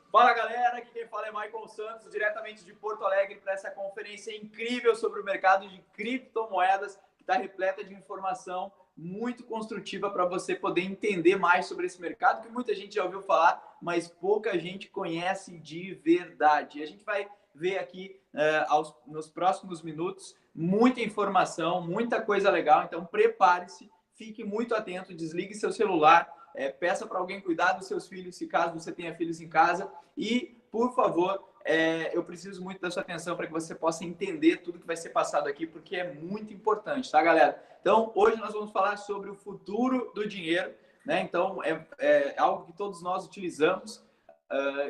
Fala galera, aqui quem fala é Michael Santos, diretamente de Porto Alegre, para essa conferência incrível sobre o mercado de criptomoedas, que está repleta de informação muito construtiva para você poder entender mais sobre esse mercado, que muita gente já ouviu falar, mas pouca gente conhece de verdade. E a gente vai ver aqui nos próximos minutos muita informação, muita coisa legal, então prepare-se, fique muito atento, desligue seu celular, peça para alguém cuidar dos seus filhos, se caso você tenha filhos em casa. E, por favor, eu preciso muito da sua atenção para que você possa entender tudo que vai ser passado aqui, porque é muito importante, tá, galera? Então, hoje nós vamos falar sobre o futuro do dinheiro, né? Então, é algo que todos nós utilizamos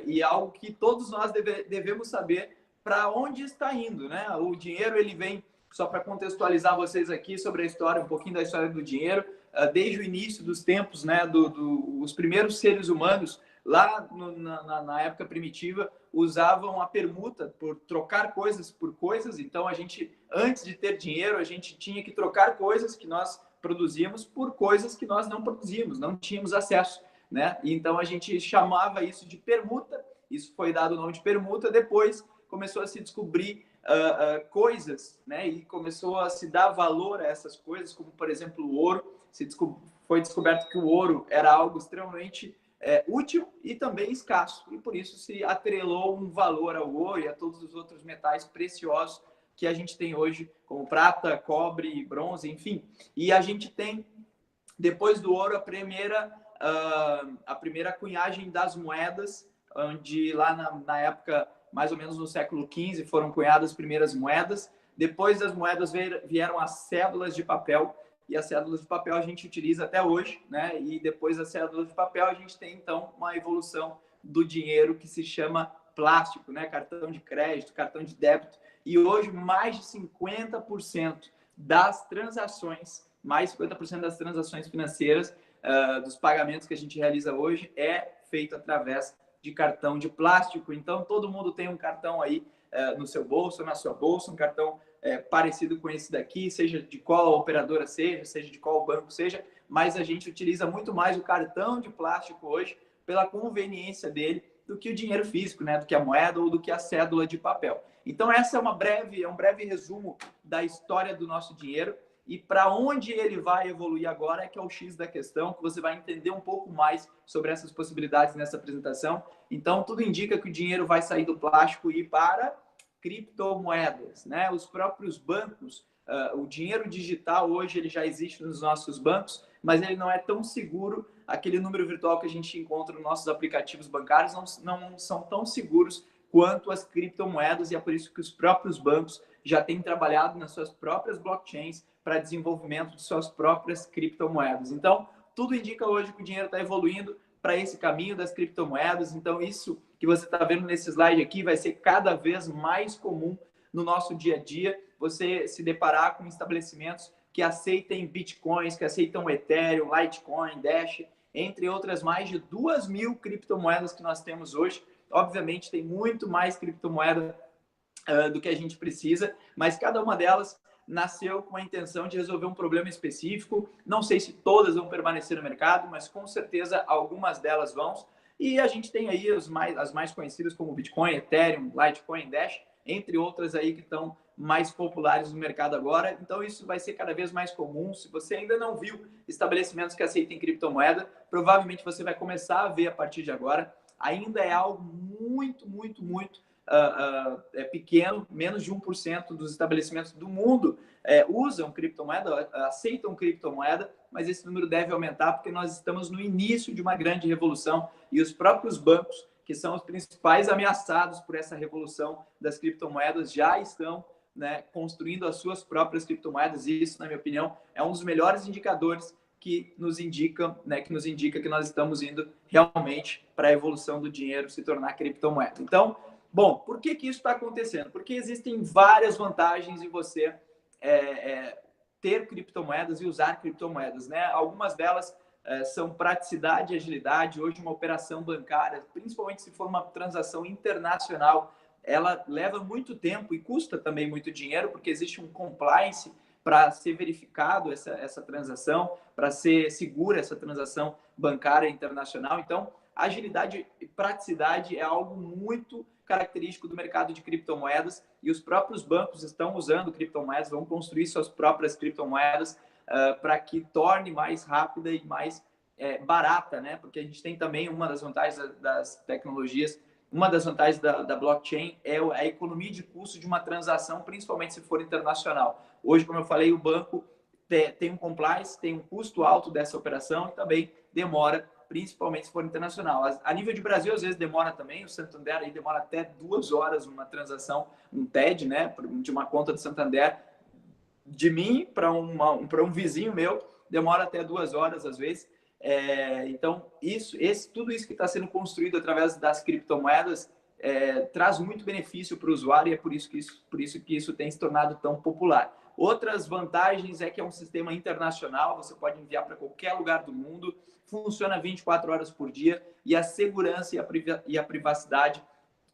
e algo que todos nós devemos saber para onde está indo, né? O dinheiro, ele vem, só para contextualizar vocês aqui sobre a história, um pouquinho da história do dinheiro, desde o início dos tempos, né, os primeiros seres humanos, lá na época primitiva, usavam a permuta por trocar coisas por coisas. Então, a gente, antes de ter dinheiro, a gente tinha que trocar coisas que nós produzíamos por coisas que nós não produzíamos, não tínhamos acesso, né? Então, a gente chamava isso de permuta, isso foi dado o nome de permuta. Depois começou a se descobrir coisas, né? E começou a se dar valor a essas coisas, como, por exemplo, o ouro. Foi descoberto que o ouro era algo extremamente útil e também escasso, e por isso se atrelou um valor ao ouro e a todos os outros metais preciosos que a gente tem hoje, como prata, cobre, bronze, enfim. E a gente tem, depois do ouro, a primeira cunhagem das moedas, onde lá na época, mais ou menos no século XV, foram cunhadas as primeiras moedas. Depois das moedas vieram as cédulas de papel, e as cédulas de papel a gente utiliza até hoje, né? E depois das cédulas de papel a gente tem, então, uma evolução do dinheiro que se chama plástico, né? Cartão de crédito, cartão de débito. E hoje mais de 50% das transações, mais de 50% das transações financeiras, dos pagamentos que a gente realiza hoje é feito através de cartão de plástico. Então, todo mundo tem um cartão aí no seu bolso, na sua bolsa, um cartão parecido com esse daqui, seja de qual operadora seja de qual banco seja, mas a gente utiliza muito mais o cartão de plástico hoje pela conveniência dele do que o dinheiro físico, né? Do que a moeda ou do que a cédula de papel. Então, essa é um breve resumo da história do nosso dinheiro e para onde ele vai evoluir agora é que é o X da questão, que você vai entender um pouco mais sobre essas possibilidades nessa apresentação. Então, tudo indica que o dinheiro vai sair do plástico e ir para criptomoedas, né? Os próprios bancos, o dinheiro digital hoje ele já existe nos nossos bancos, mas ele não é tão seguro. Aquele número virtual que a gente encontra nos nossos aplicativos bancários não são tão seguros quanto as criptomoedas, e é por isso que os próprios bancos já têm trabalhado nas suas próprias blockchains para desenvolvimento de suas próprias criptomoedas. Então, tudo indica hoje que o dinheiro está evoluindo para esse caminho das criptomoedas. Então, isso que você está vendo nesse slide aqui vai ser cada vez mais comum no nosso dia a dia, você se deparar com estabelecimentos que aceitem bitcoins, que aceitam Ethereum, Litecoin, Dash, entre outras mais de 2.000 criptomoedas que nós temos hoje. Obviamente, tem muito mais criptomoeda do que a gente precisa, mas cada uma delas nasceu com a intenção de resolver um problema específico. Não sei se todas vão permanecer no mercado, mas com certeza algumas delas vão. E a gente tem aí as mais conhecidas como Bitcoin, Ethereum, Litecoin, Dash, entre outras aí que estão mais populares no mercado agora. Então isso vai ser cada vez mais comum. Se você ainda não viu estabelecimentos que aceitem criptomoeda, provavelmente você vai começar a ver a partir de agora. Ainda é algo muito pequeno, menos de 1% dos estabelecimentos do mundo usam criptomoeda, aceitam criptomoeda, mas esse número deve aumentar porque nós estamos no início de uma grande revolução e os próprios bancos, que são os principais ameaçados por essa revolução das criptomoedas, já estão, né, construindo as suas próprias criptomoedas, e isso, na minha opinião, é um dos melhores indicadores que nos indica que nós estamos indo realmente para a evolução do dinheiro se tornar criptomoeda. Então, bom, por que isso está acontecendo? Porque existem várias vantagens em você ter criptomoedas e usar criptomoedas, né? Algumas delas são praticidade e agilidade. Hoje, uma operação bancária, principalmente se for uma transação internacional, ela leva muito tempo e custa também muito dinheiro, porque existe um compliance para ser verificado essa transação, para ser segura essa transação bancária internacional. Então, agilidade e praticidade é algo muito característico do mercado de criptomoedas e os próprios bancos estão usando criptomoedas, vão construir suas próprias criptomoedas para que torne mais rápida e mais barata, né? Porque a gente tem também uma das vantagens das tecnologias, uma das vantagens da blockchain é a economia de custo de uma transação, principalmente se for internacional. Hoje, como eu falei, o banco tem um compliance, tem um custo alto dessa operação e também demora, principalmente se for internacional. A nível de Brasil, às vezes demora também, o Santander aí demora até 2 horas uma transação, um TED, né, de uma conta do Santander, de mim para um vizinho meu, demora até 2 horas às vezes. Então, tudo isso que está sendo construído através das criptomoedas traz muito benefício para o usuário e é por isso que isso tem se tornado tão popular. Outras vantagens é que é um sistema internacional, você pode enviar para qualquer lugar do mundo, funciona 24 horas por dia e a segurança e a privacidade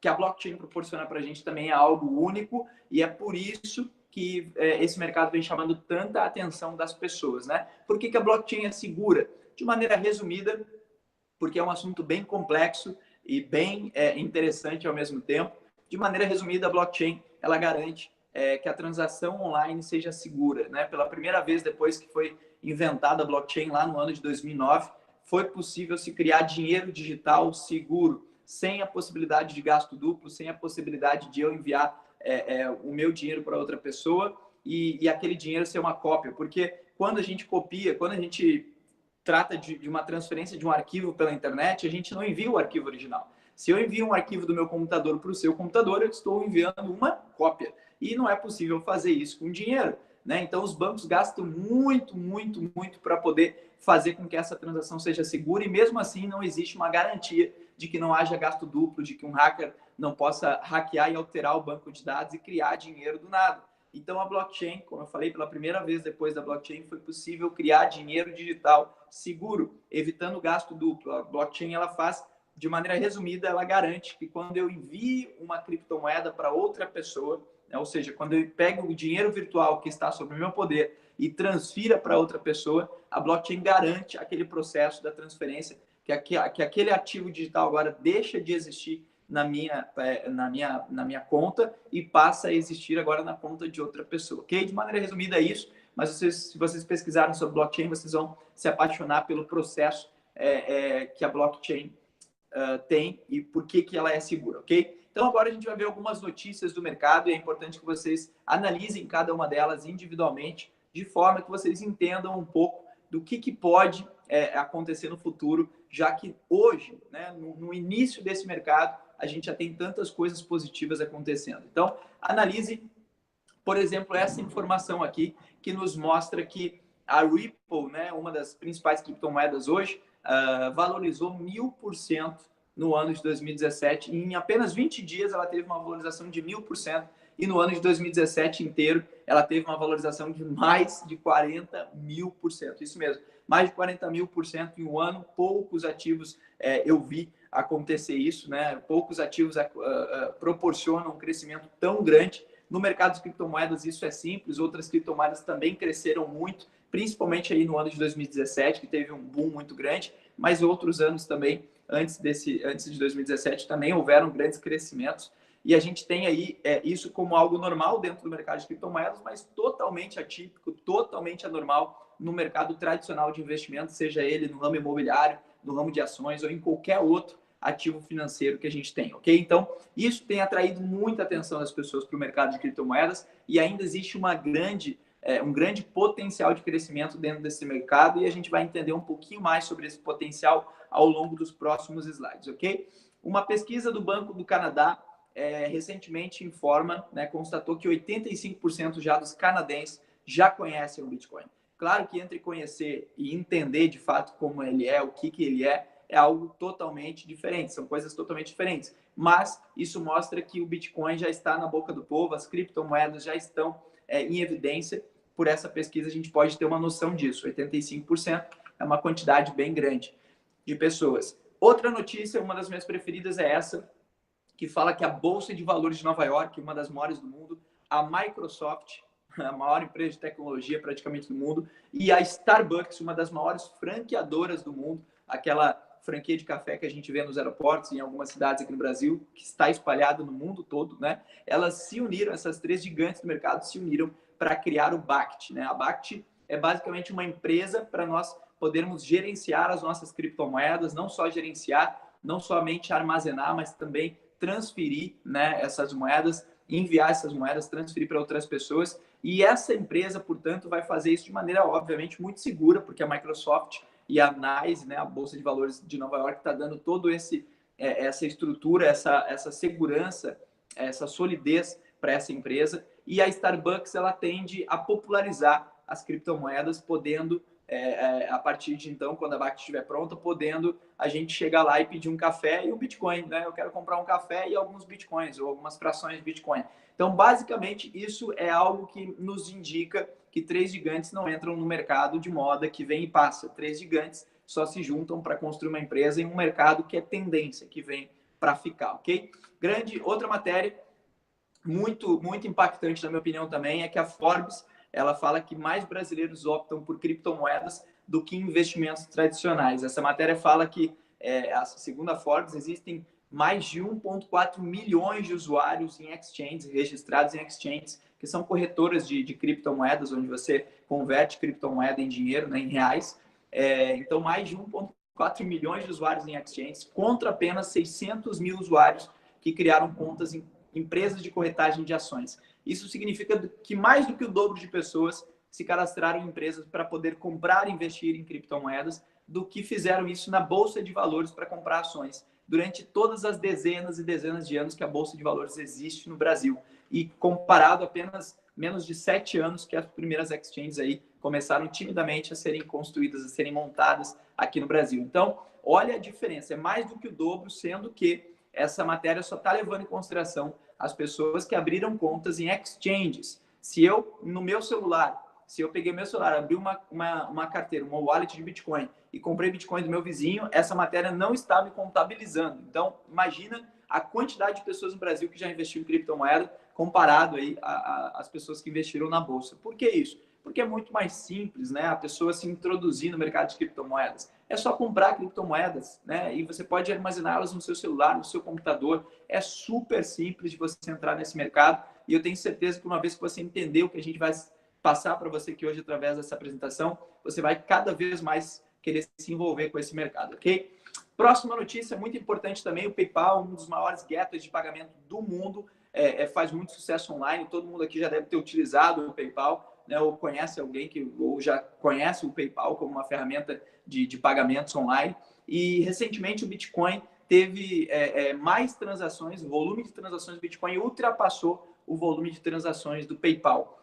que a blockchain proporciona para a gente também é algo único e é por isso que esse mercado vem chamando tanta atenção das pessoas, né? Por que a blockchain é segura? De maneira resumida, porque é um assunto bem complexo e bem interessante ao mesmo tempo. De maneira resumida, a blockchain ela garante que a transação online seja segura, né? Pela primeira vez depois que foi inventada a blockchain lá no ano de 2009, foi possível se criar dinheiro digital seguro, sem a possibilidade de gasto duplo, sem a possibilidade de eu enviar o meu dinheiro para outra pessoa e aquele dinheiro ser uma cópia. Porque quando a gente copia, quando a gente trata de uma transferência de um arquivo pela internet, a gente não envia o arquivo original. Se eu envio um arquivo do meu computador para o seu computador, eu estou enviando uma cópia. E não é possível fazer isso com dinheiro, né? Então, os bancos gastam muito para poder fazer com que essa transação seja segura e, mesmo assim, não existe uma garantia de que não haja gasto duplo, de que um hacker não possa hackear e alterar o banco de dados e criar dinheiro do nada. Então, a blockchain, como eu falei, pela primeira vez depois da blockchain, foi possível criar dinheiro digital seguro, evitando gasto duplo. A blockchain, ela faz, de maneira resumida, ela garante que quando eu envio uma criptomoeda para outra pessoa, né, ou seja, quando eu pego o dinheiro virtual que está sob o meu poder e transfira para outra pessoa, a blockchain garante aquele processo da transferência, que aquele ativo digital agora deixa de existir na minha conta e passa a existir agora na conta de outra pessoa, ok? De maneira resumida é isso, mas se vocês pesquisarem sobre blockchain, vocês vão se apaixonar pelo processo que a blockchain tem e por que ela é segura, ok? Então agora a gente vai ver algumas notícias do mercado e é importante que vocês analisem cada uma delas individualmente, de forma que vocês entendam um pouco do que pode acontecer no futuro, já que hoje, né, no início desse mercado, a gente já tem tantas coisas positivas acontecendo. Então, analise, por exemplo, essa informação aqui, que nos mostra que a Ripple, né, uma das principais criptomoedas hoje, valorizou 1000% no ano de 2017. E em apenas 20 dias, ela teve uma valorização de 1000%. E no ano de 2017 inteiro, ela teve uma valorização de mais de 40.000%. Isso mesmo, mais de 40.000% em um ano. Poucos ativos eu vi acontecer isso, né? Poucos ativos proporcionam um crescimento tão grande. No mercado de criptomoedas isso é simples, outras criptomoedas também cresceram muito, principalmente aí no ano de 2017, que teve um boom muito grande, mas outros anos também, antes de 2017, também houveram grandes crescimentos. E a gente tem aí isso como algo normal dentro do mercado de criptomoedas, mas totalmente atípico, totalmente anormal no mercado tradicional de investimentos, seja ele no ramo imobiliário, no ramo de ações ou em qualquer outro ativo financeiro que a gente tem, ok? Então, isso tem atraído muita atenção das pessoas para o mercado de criptomoedas e ainda existe um grande potencial de crescimento dentro desse mercado e a gente vai entender um pouquinho mais sobre esse potencial ao longo dos próximos slides, ok? Uma pesquisa do Banco do Canadá recentemente constatou que 85% já dos canadenses já conhecem o Bitcoin. Claro que entre conhecer e entender de fato como ele é, o que ele é algo totalmente diferente, são coisas totalmente diferentes. Mas isso mostra que o Bitcoin já está na boca do povo, as criptomoedas já estão em evidência. Por essa pesquisa a gente pode ter uma noção disso. 85% é uma quantidade bem grande de pessoas. Outra notícia, uma das minhas preferidas é essa, que fala que a Bolsa de Valores de Nova York, uma das maiores do mundo, a Microsoft a maior empresa de tecnologia praticamente do mundo, e a Starbucks, uma das maiores franqueadoras do mundo, aquela franquia de café que a gente vê nos aeroportos, em algumas cidades aqui no Brasil, que está espalhada no mundo todo, né? Elas se uniram, essas três gigantes do mercado se uniram para criar o BACT, né? A BACT é basicamente uma empresa para nós podermos gerenciar as nossas criptomoedas, não só gerenciar, não somente armazenar, mas também transferir, né, essas moedas, enviar essas moedas, transferir para outras pessoas. E essa empresa, portanto, vai fazer isso de maneira, obviamente, muito segura, porque a Microsoft e a NYSE, né, a Bolsa de Valores de Nova York, está dando todo essa estrutura, essa segurança, essa solidez para essa empresa. E a Starbucks, ela tende a popularizar as criptomoedas, podendo a partir de então, quando a BACT estiver pronta, podendo a gente chegar lá e pedir um café e um Bitcoin, né? Eu quero comprar um café e alguns Bitcoins, ou algumas frações de Bitcoin. Então, basicamente, isso é algo que nos indica que três gigantes não entram no mercado de moda que vem e passa. Três gigantes só se juntam para construir uma empresa em um mercado que é tendência, que vem para ficar, ok? Outra matéria muito impactante, na minha opinião, também, é que a Forbes, ela fala que mais brasileiros optam por criptomoedas do que investimentos tradicionais. Essa matéria fala que, segundo a Forbes, existem mais de 1,4 milhões de usuários em exchanges, registrados em exchanges, que são corretoras de criptomoedas, onde você converte criptomoeda em dinheiro, né, em reais. Então, mais de 1,4 milhões de usuários em exchanges, contra apenas 600 mil usuários que criaram contas em empresas de corretagem de ações. Isso significa que mais do que o dobro de pessoas se cadastraram em empresas para poder comprar e investir em criptomoedas do que fizeram isso na Bolsa de Valores para comprar ações durante todas as dezenas e dezenas de anos que a Bolsa de Valores existe no Brasil. E comparado apenas menos de 7 anos que as primeiras exchanges aí começaram timidamente a serem construídas, a serem montadas aqui no Brasil. Então, olha a diferença, é mais do que o dobro, sendo que essa matéria só está levando em consideração as pessoas que abriram contas em exchanges. Se eu, no meu celular, se eu peguei meu celular, abri uma carteira, uma wallet de Bitcoin e comprei Bitcoin do meu vizinho, essa matéria não está me contabilizando. Então, imagina a quantidade de pessoas no Brasil que já investiu em criptomoeda comparado aí às pessoas que investiram na Bolsa. Por que isso? Porque é muito mais simples, né? A pessoa se introduzir no mercado de criptomoedas. É só comprar criptomoedas, né? E você pode armazená-las no seu celular, no seu computador. É super simples de você entrar nesse mercado. E eu tenho certeza que uma vez que você entender o que a gente vai passar para você aqui hoje através dessa apresentação, você vai cada vez mais querer se envolver com esse mercado, ok? Próxima notícia, muito importante também, o PayPal, um dos maiores gateways de pagamento do mundo, faz muito sucesso online. Todo mundo aqui já deve ter utilizado o PayPal, né, ou conhece alguém ou já conhece o PayPal como uma ferramenta de pagamentos online. E recentemente o Bitcoin teve mais transações, o volume de transações do Bitcoin ultrapassou o volume de transações do PayPal.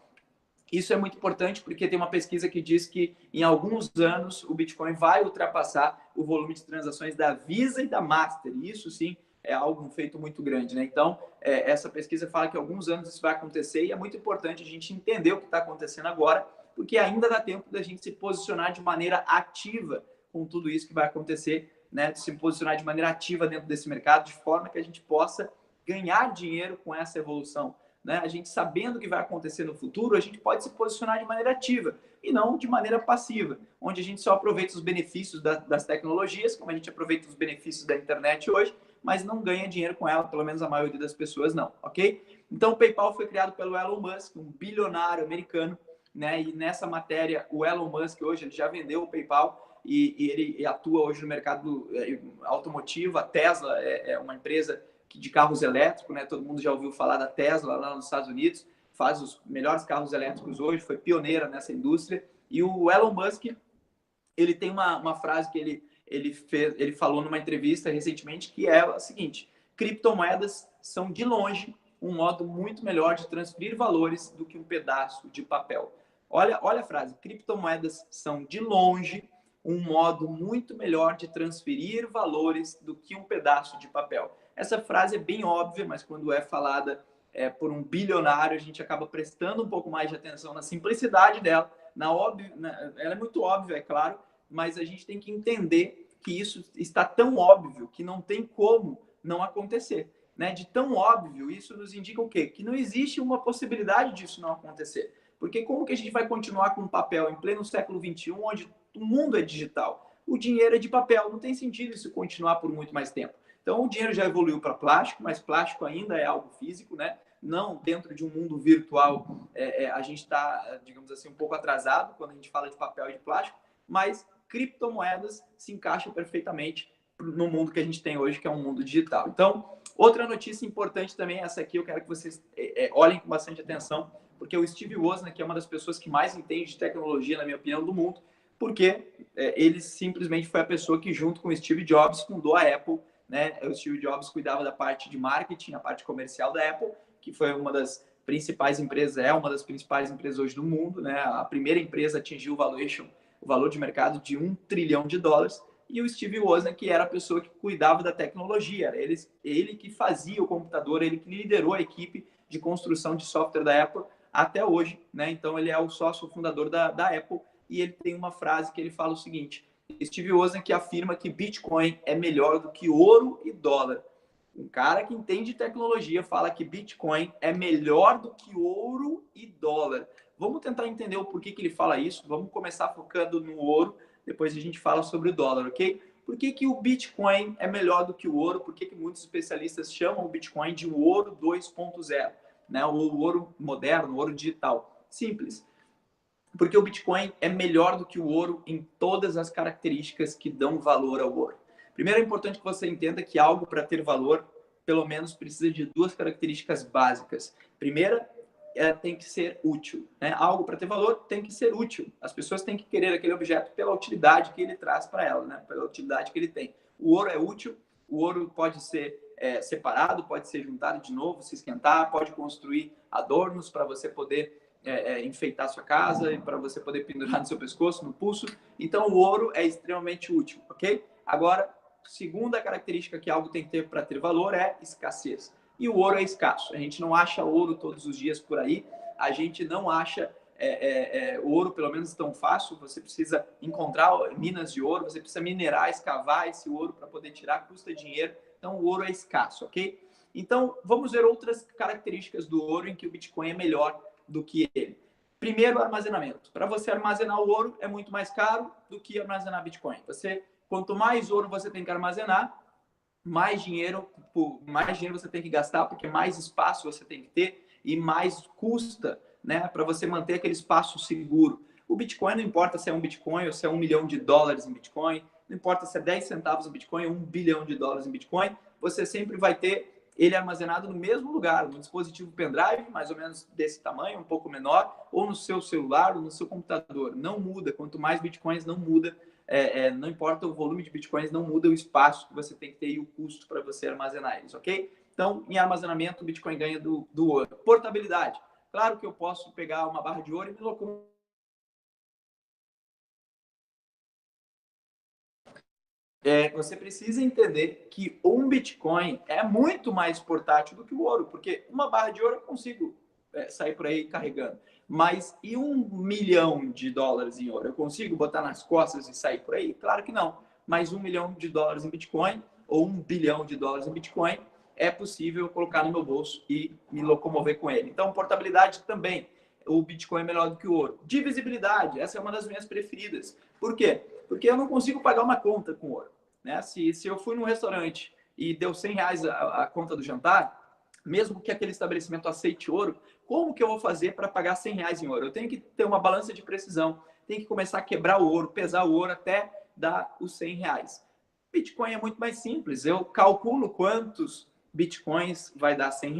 Isso é muito importante porque tem uma pesquisa que diz que em alguns anos o Bitcoin vai ultrapassar o volume de transações da Visa e da Master. E isso sim é algo, um feito muito grande, né? Então, essa pesquisa fala que em alguns anos isso vai acontecer e é muito importante a gente entender o que está acontecendo agora, porque ainda dá tempo da gente se posicionar de maneira ativa com tudo isso que vai acontecer, né? De se posicionar de maneira ativa dentro desse mercado, de forma que a gente possa ganhar dinheiro com essa evolução. Né? A gente sabendo o que vai acontecer no futuro, a gente pode se posicionar de maneira ativa e não de maneira passiva, onde a gente só aproveita os benefícios das tecnologias, como a gente aproveita os benefícios da internet hoje, mas não ganha dinheiro com ela, pelo menos a maioria das pessoas não, ok? Então o PayPal foi criado pelo Elon Musk, um bilionário americano, né? E nessa matéria, o Elon Musk hoje ele já vendeu o PayPal e ele atua hoje no mercado automotivo. A Tesla é uma empresa de carros elétricos, né? Todo mundo já ouviu falar da Tesla lá nos Estados Unidos, faz os melhores carros elétricos hoje, foi pioneira nessa indústria. E o Elon Musk, ele tem uma frase que ele falou numa entrevista recentemente, que é a seguinte: criptomoedas são de longe um modo muito melhor de transferir valores do que um pedaço de papel. Olha a frase: criptomoedas são de longe um modo muito melhor de transferir valores do que um pedaço de papel. Essa frase é bem óbvia, mas quando é falada por um bilionário, a gente acaba prestando um pouco mais de atenção na simplicidade dela. Ela é muito óbvia, é claro, mas a gente tem que entender que isso está tão óbvio que não tem como não acontecer. Né? De tão óbvio, isso nos indica o quê? Que não existe uma possibilidade disso não acontecer. Porque como que a gente vai continuar com papel em pleno século XXI, onde o mundo é digital? O dinheiro é de papel, não tem sentido isso continuar por muito mais tempo. Então, o dinheiro já evoluiu para plástico, mas plástico ainda é algo físico, né? Não dentro de um mundo virtual, a gente está, digamos assim, um pouco atrasado quando a gente fala de papel e de plástico, mas criptomoedas se encaixam perfeitamente no mundo que a gente tem hoje, que é um mundo digital. Então, outra notícia importante também, essa aqui eu quero que vocês olhem com bastante atenção, porque o Steve Wozniak, que é uma das pessoas que mais entende de tecnologia, na minha opinião, do mundo, porque ele simplesmente foi a pessoa que, junto com o Steve Jobs, fundou a Apple, né? O Steve Jobs cuidava da parte de marketing, a parte comercial da Apple, que foi uma das principais empresas, é uma das principais empresas hoje do mundo, né? A primeira empresa atingiu o valor de mercado de $1 trilhão, e o Steve Wozniak, que era a pessoa que cuidava da tecnologia, era ele que fazia o computador, ele que liderou a equipe de construção de software da Apple até hoje, né? Então ele é o sócio fundador da Apple, e ele tem uma frase que ele fala o seguinte: Steve Wozniak afirma que Bitcoin é melhor do que ouro e dólar. Um cara que entende tecnologia fala que Bitcoin é melhor do que ouro e dólar. Vamos tentar entender o porquê que ele fala isso. Vamos começar focando no ouro, depois a gente fala sobre o dólar, ok? Por que o Bitcoin é melhor do que o ouro? Por que muitos especialistas chamam o Bitcoin de ouro 2.0, né? O ouro moderno, o ouro digital. Simples. Porque o Bitcoin é melhor do que o ouro em todas as características que dão valor ao ouro. Primeiro, é importante que você entenda que algo, para ter valor, pelo menos precisa de duas características básicas. Primeira, tem que ser útil, né? Algo, para ter valor, tem que ser útil. As pessoas têm que querer aquele objeto pela utilidade que ele traz para ela, né? Pela utilidade que ele tem. O ouro é útil, o ouro pode ser separado, pode ser juntado de novo, se esquentar, pode construir adornos para você poder enfeitar sua casa e para você poder pendurar no seu pescoço, no pulso. Então, o ouro é extremamente útil, ok? Agora, segunda característica que algo tem que ter para ter valor é escassez. E o ouro é escasso. A gente não acha ouro todos os dias por aí. A gente não acha ouro, pelo menos, tão fácil. Você precisa encontrar minas de ouro, você precisa minerar, escavar esse ouro para poder tirar, custa dinheiro. Então, o ouro é escasso, ok? Então, vamos ver outras características do ouro em que o Bitcoin é melhor do que ele. Primeiro, armazenamento. Para você armazenar o ouro é muito mais caro do que armazenar Bitcoin. Quanto mais ouro você tem que armazenar, mais dinheiro você tem que gastar, porque mais espaço você tem que ter e mais custa, né, para você manter aquele espaço seguro. O Bitcoin, não importa se é um Bitcoin ou se é $1 milhão em Bitcoin, não importa se é 10 centavos em Bitcoin ou $1 bilhão em Bitcoin, você sempre vai ter ele armazenado no mesmo lugar, no dispositivo pendrive, mais ou menos desse tamanho, um pouco menor, ou no seu celular, ou no seu computador. Não muda. Quanto mais bitcoins, não muda. Não importa o volume de bitcoins, não muda o espaço que você tem que ter e o custo para você armazenar eles, ok? Então, em armazenamento, o Bitcoin ganha do ouro. Portabilidade. Claro que eu posso pegar uma barra de ouro e me locomover. Você precisa entender que um Bitcoin é muito mais portátil do que o ouro, porque uma barra de ouro eu consigo sair por aí carregando. Mas e $1 milhão em ouro? Eu consigo botar nas costas e sair por aí? Claro que não. Mas $1 milhão em Bitcoin ou $1 bilhão em Bitcoin é possível colocar no meu bolso e me locomover com ele. Então, portabilidade também. O Bitcoin é melhor do que o ouro. Divisibilidade, essa é uma das minhas preferidas. Por quê? Porque eu não consigo pagar uma conta com ouro, né? Se eu fui num restaurante e deu R$ 100 a conta do jantar, mesmo que aquele estabelecimento aceite ouro, como que eu vou fazer para pagar R$ 100 em ouro? Eu tenho que ter uma balança de precisão, tenho que começar a quebrar o ouro, pesar o ouro até dar os R$ 100. Bitcoin é muito mais simples. Eu calculo quantos bitcoins vai dar R$ 100,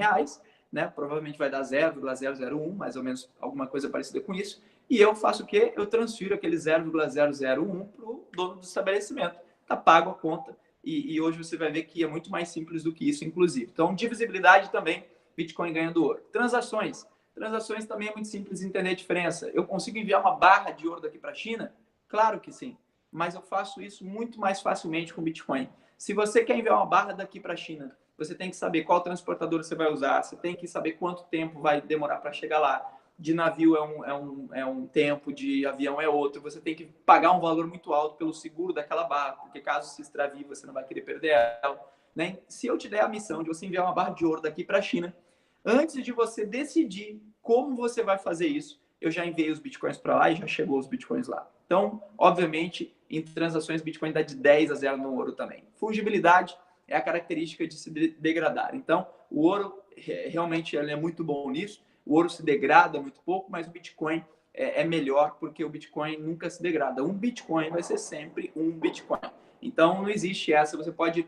né? Provavelmente vai dar 0,001, mais ou menos alguma coisa parecida com isso. E eu faço o quê? Eu transfiro aquele 0,001 para o dono do estabelecimento. Tá pago a conta. E hoje você vai ver que é muito mais simples do que isso, inclusive. Então, divisibilidade também, Bitcoin ganha do ouro. Transações. Transações também é muito simples entender a diferença. Eu consigo enviar uma barra de ouro daqui para a China? Claro que sim. Mas eu faço isso muito mais facilmente com Bitcoin. Se você quer enviar uma barra daqui para a China, você tem que saber qual transportador você vai usar, você tem que saber quanto tempo vai demorar para chegar lá. De navio é um tempo, de avião é outro. Você tem que pagar um valor muito alto pelo seguro daquela barra, porque caso se extravie, você não vai querer perder ela. Né? Se eu te der a missão de você enviar uma barra de ouro daqui para a China, antes de você decidir como você vai fazer isso, eu já enviei os bitcoins para lá e já chegou os bitcoins lá. Então, obviamente, em transações, Bitcoin dá de 10 a 0 no ouro também. Fungibilidade é a característica de se degradar. Então, o ouro realmente ele é muito bom nisso. O ouro se degrada muito pouco, mas o Bitcoin é melhor porque o Bitcoin nunca se degrada. Um Bitcoin vai ser sempre um Bitcoin. Então, não existe essa. Você pode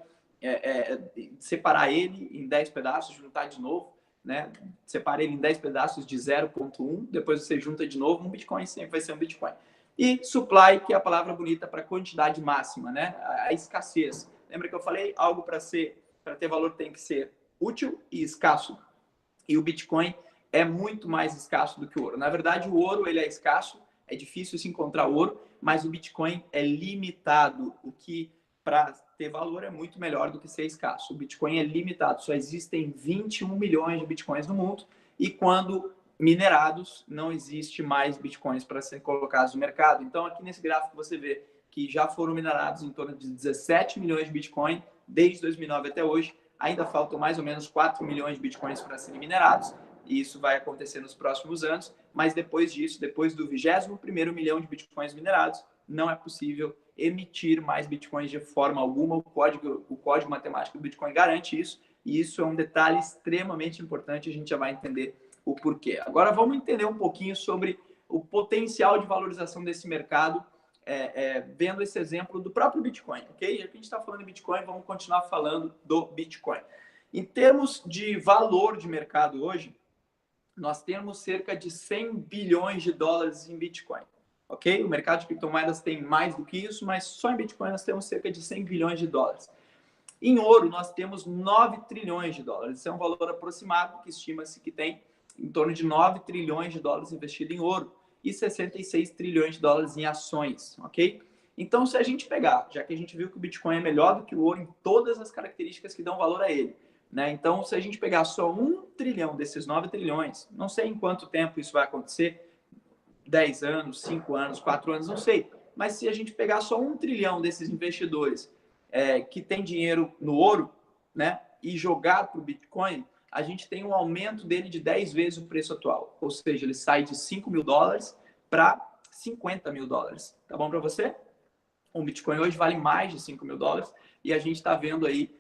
separar ele em 10 pedaços, juntar de novo, né? Separa ele em 10 pedaços de 0,1, depois você junta de novo, um Bitcoin sempre vai ser um Bitcoin. E supply, que é a palavra bonita para quantidade máxima, né? A escassez. Lembra que eu falei? Algo para ter valor tem que ser útil e escasso. E o Bitcoin é muito mais escasso do que o ouro. Na verdade, o ouro ele é escasso, é difícil se encontrar ouro, mas o Bitcoin é limitado, o que para ter valor é muito melhor do que ser escasso. O Bitcoin é limitado, só existem 21 milhões de Bitcoins no mundo e quando minerados, não existe mais Bitcoins para serem colocados no mercado. Então, aqui nesse gráfico você vê que já foram minerados em torno de 17 milhões de Bitcoin desde 2009 até hoje. Ainda faltam mais ou menos 4 milhões de Bitcoins para serem minerados, e isso vai acontecer nos próximos anos, mas depois disso, depois do 21º milhão de Bitcoins minerados, não é possível emitir mais Bitcoins de forma alguma. O código matemático do Bitcoin garante isso, e isso é um detalhe extremamente importante, a gente já vai entender o porquê. Agora vamos entender um pouquinho sobre o potencial de valorização desse mercado, vendo esse exemplo do próprio Bitcoin, ok? Já que a gente está falando de Bitcoin, vamos continuar falando do Bitcoin. Em termos de valor de mercado hoje, nós temos cerca de 100 bilhões de dólares em Bitcoin, ok? O mercado de criptomoedas tem mais do que isso, mas só em Bitcoin nós temos cerca de 100 bilhões de dólares. Em ouro, nós temos 9 trilhões de dólares. Isso é um valor aproximado que estima-se que tem em torno de 9 trilhões de dólares investido em ouro e 66 trilhões de dólares em ações, ok? Então, se a gente pegar, já que a gente viu que o Bitcoin é melhor do que o ouro em todas as características que dão valor a ele, né? Então, se a gente pegar só 1 trilhão desses 9 trilhões, não sei em quanto tempo isso vai acontecer, 10 anos, 5 anos, 4 anos, não sei. Mas se a gente pegar só 1 trilhão desses investidores que tem dinheiro no ouro, né, e jogar para o Bitcoin, a gente tem um aumento dele de 10 vezes o preço atual. Ou seja, ele sai de 5 mil dólares para 50 mil dólares. Tá bom para você? Um Bitcoin hoje vale mais de 5 mil dólares e a gente está vendo aí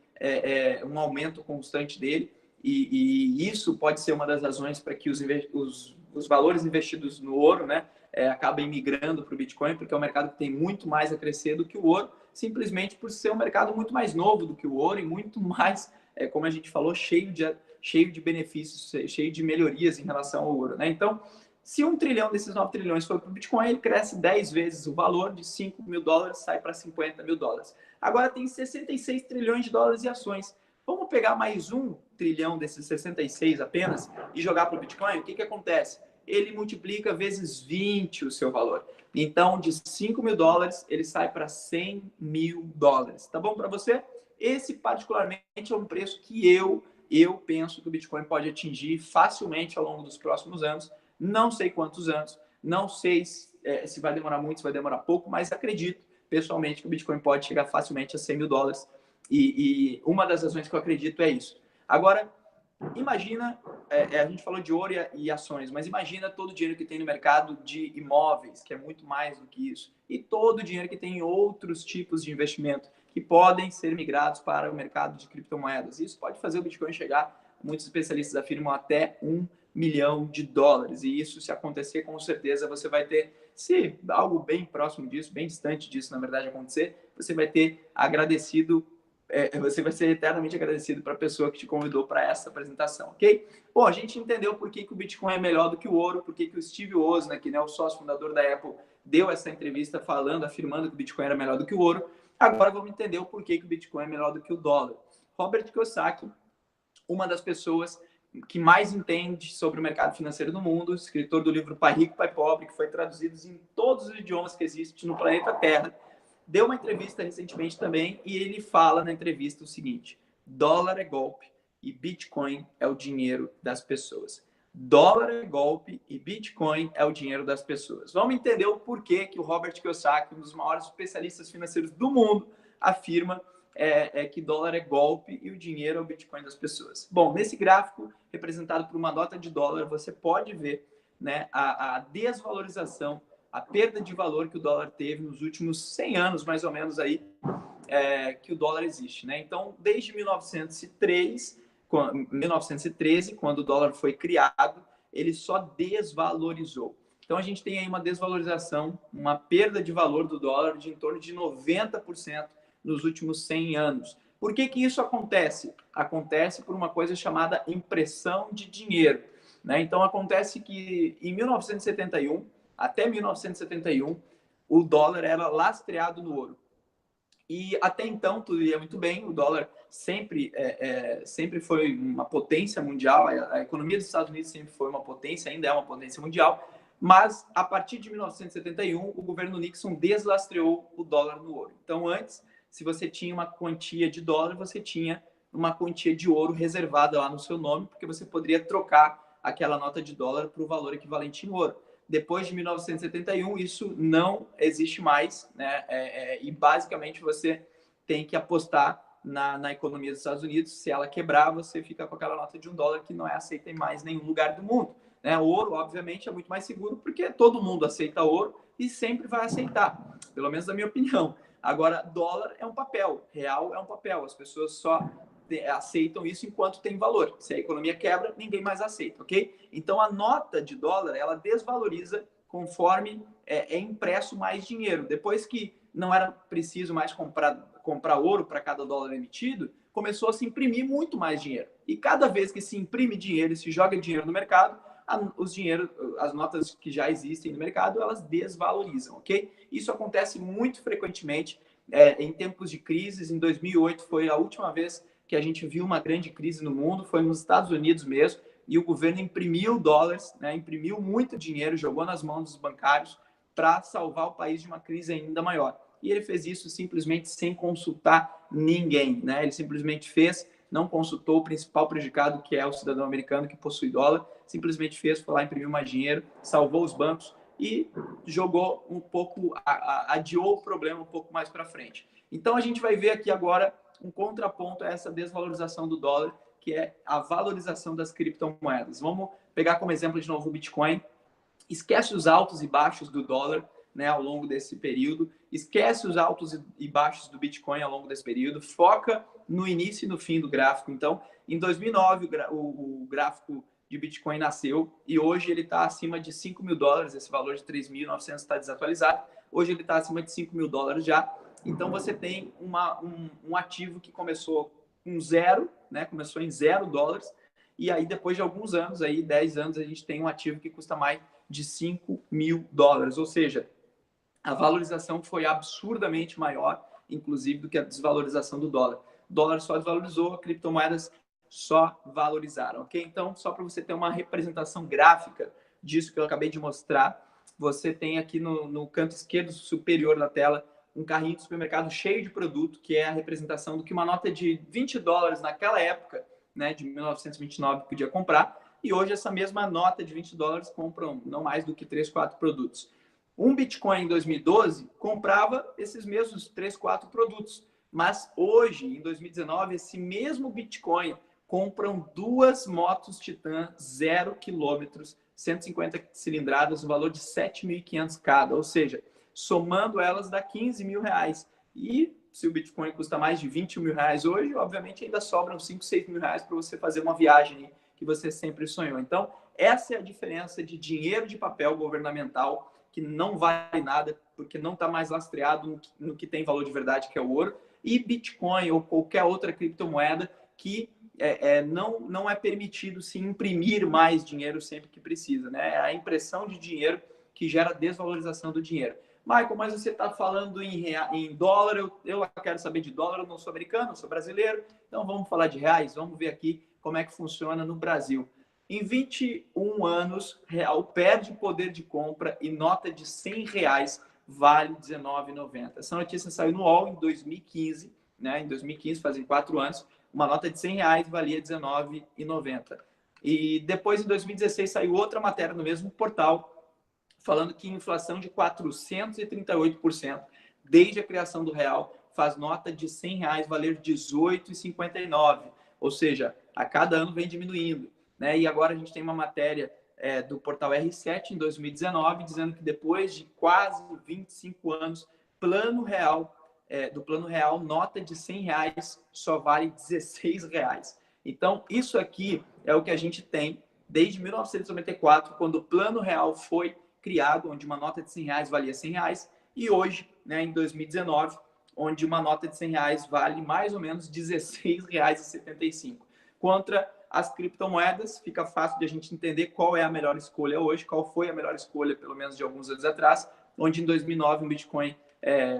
um aumento constante dele. E isso pode ser uma das razões para que os valores investidos no ouro, né, acabem migrando para o Bitcoin, porque é um mercado que tem muito mais a crescer do que o ouro, simplesmente por ser um mercado muito mais novo do que o ouro e muito mais, como a gente falou, cheio de benefícios, cheio de melhorias em relação ao ouro, né? Então, se 1 trilhão desses 9 trilhões for para o Bitcoin, ele cresce 10 vezes o valor, de 5 mil dólares sai para 50 mil dólares. Agora tem 66 trilhões de dólares em ações. Vamos pegar mais 1 trilhão desses 66 apenas e jogar para o Bitcoin? O que acontece? Ele multiplica vezes 20 o seu valor. Então, de 5 mil dólares, ele sai para 100 mil dólares. Tá bom para você? Esse, particularmente, é um preço que eu penso que o Bitcoin pode atingir facilmente ao longo dos próximos anos. Não sei quantos anos, não sei se vai demorar muito, se vai demorar pouco, mas acredito, pessoalmente, que o Bitcoin pode chegar facilmente a 100 mil dólares. E uma das razões que eu acredito é isso. Agora, imagina, a gente falou de ouro e ações, mas imagina todo o dinheiro que tem no mercado de imóveis, que é muito mais do que isso, e todo o dinheiro que tem em outros tipos de investimento, que podem ser migrados para o mercado de criptomoedas. Isso pode fazer o Bitcoin chegar, muitos especialistas afirmam, até 1 milhão de dólares. E isso, se acontecer, com certeza você vai ter, se algo bem próximo disso, bem distante disso, na verdade, acontecer, você vai ter agradecido, você vai ser eternamente agradecido para a pessoa que te convidou para essa apresentação, ok? Bom, a gente entendeu por que o Bitcoin é melhor do que o ouro, por que o Steve Wozniak, né, o sócio fundador da Apple, deu essa entrevista afirmando que o Bitcoin era melhor do que o ouro. Agora vamos entender o porquê que o Bitcoin é melhor do que o dólar. Robert Kiyosaki, uma das pessoas que mais entende sobre o mercado financeiro do mundo, escritor do livro Pai Rico, Pai Pobre, que foi traduzido em todos os idiomas que existem no planeta Terra, deu uma entrevista recentemente também e ele fala na entrevista o seguinte: dólar é golpe e Bitcoin é o dinheiro das pessoas. Dólar é golpe e Bitcoin é o dinheiro das pessoas. Vamos entender o porquê que o Robert Kiyosaki, um dos maiores especialistas financeiros do mundo, afirma que dólar é golpe e o dinheiro é o Bitcoin das pessoas. Bom, nesse gráfico, representado por uma nota de dólar, você pode ver né, a desvalorização, a perda de valor que o dólar teve nos últimos 100 anos, mais ou menos, aí, que o dólar existe, né? Então, desde 1913, quando o dólar foi criado, ele só desvalorizou. Então, a gente tem aí uma desvalorização, uma perda de valor do dólar de em torno de 90% nos últimos 100 anos. Por que que isso acontece? Acontece por uma coisa chamada impressão de dinheiro, né? Então, acontece que em 1971, até 1971, o dólar era lastreado no ouro. E até então tudo ia muito bem, o dólar sempre foi uma potência mundial, a economia dos Estados Unidos sempre foi uma potência, ainda é uma potência mundial, mas a partir de 1971 o governo Nixon deslastreou o dólar no ouro. Então antes, se você tinha uma quantia de dólar, você tinha uma quantia de ouro reservada lá no seu nome, porque você poderia trocar aquela nota de dólar para o valor equivalente em ouro. Depois de 1971, isso não existe mais, né? E basicamente você tem que apostar na economia dos Estados Unidos. Se ela quebrar, você fica com aquela nota de $1 que não é aceita em mais nenhum lugar do mundo, né? O ouro, obviamente, é muito mais seguro porque todo mundo aceita ouro e sempre vai aceitar, pelo menos na minha opinião. Agora, dólar é um papel, real é um papel. As pessoas só aceitam isso enquanto tem valor. Se a economia quebra, ninguém mais aceita, ok? Então, a nota de dólar, ela desvaloriza conforme é impresso mais dinheiro. Depois que não era preciso mais comprar ouro para cada dólar emitido, começou a se imprimir muito mais dinheiro. E cada vez que se imprime dinheiro e se joga dinheiro no mercado, as notas que já existem no mercado, elas desvalorizam, ok? Isso acontece muito frequentemente em tempos de crises. Em 2008 foi a última vez que a gente viu uma grande crise no mundo, foi nos Estados Unidos mesmo, e o governo imprimiu dólares, né, imprimiu muito dinheiro, jogou nas mãos dos bancários para salvar o país de uma crise ainda maior. E ele fez isso simplesmente sem consultar ninguém, né? Ele simplesmente fez, não consultou o principal prejudicado, que é o cidadão americano que possui dólar, simplesmente fez, foi lá, imprimiu mais dinheiro, salvou os bancos e jogou um pouco, adiou o problema um pouco mais para frente. Então, a gente vai ver aqui agora um contraponto a essa desvalorização do dólar, que é a valorização das criptomoedas. Vamos pegar como exemplo de novo o Bitcoin. Esquece os altos e baixos do dólar, né, ao longo desse período. Esquece os altos e baixos do Bitcoin ao longo desse período. Foca no início e no fim do gráfico. Então, em 2009, o gráfico de Bitcoin nasceu e hoje ele está acima de $5.000. Esse valor de 3.900 está desatualizado. Hoje ele está acima de $5.000 já. Então, você tem um ativo que começou com zero, né? Começou em $0. E aí, depois de alguns anos, aí, 10 anos, a gente tem um ativo que custa mais de $5.000. Ou seja, a valorização foi absurdamente maior, inclusive, do que a desvalorização do dólar. O dólar só desvalorizou, criptomoedas só valorizaram, ok? Então, só para você ter uma representação gráfica disso que eu acabei de mostrar, você tem aqui no canto esquerdo superior da tela um carrinho de supermercado cheio de produto, que é a representação do que uma nota de $20 naquela época, né, de 1929, podia comprar, e hoje essa mesma nota de $20 compram não mais do que 3, 4 produtos. Um Bitcoin em 2012 comprava esses mesmos 3, 4 produtos, mas hoje, em 2019, esse mesmo Bitcoin compram 2 motos Titan 0 km, 150 cilindradas, no valor de 7.500 cada, ou seja, somando elas dá R$15.000. E se o Bitcoin custa mais de R$20.000 hoje, obviamente ainda sobram R$5.000, R$6.000 para você fazer uma viagem que você sempre sonhou. Então, essa é a diferença de dinheiro de papel governamental, que não vale nada, porque não está mais lastreado no que tem valor de verdade, que é o ouro, e Bitcoin ou qualquer outra criptomoeda que não é permitido se imprimir mais dinheiro sempre que precisa, né? É a impressão de dinheiro que gera desvalorização do dinheiro. Michael, mas você está falando em dólar, eu quero saber de dólar, eu não sou americano, eu sou brasileiro, então vamos falar de reais, vamos ver aqui como é que funciona no Brasil. Em 21 anos, real perde poder de compra e nota de R$100 vale R$19,90. Essa notícia saiu no UOL em 2015, né? Em 2015, fazem 4 anos, uma nota de R$100 valia R$19,90. E depois, em 2016, saiu outra matéria no mesmo portal, falando que inflação de 438% desde a criação do real faz nota de R$100 valer R$18,59. Ou seja, a cada ano vem diminuindo, né? E agora a gente tem uma matéria do portal R7 em 2019, dizendo que depois de quase 25 anos, do plano real, nota de R$100 só vale R$16. Então, isso aqui é o que a gente tem desde 1994, quando o plano real foi criado, onde uma nota de R$100 valia R$100, e hoje, né, em 2019, onde uma nota de R$100 vale mais ou menos R$16,75. Contra as criptomoedas, fica fácil de a gente entender qual é a melhor escolha hoje, qual foi a melhor escolha, pelo menos de alguns anos atrás, onde em 2009 um Bitcoin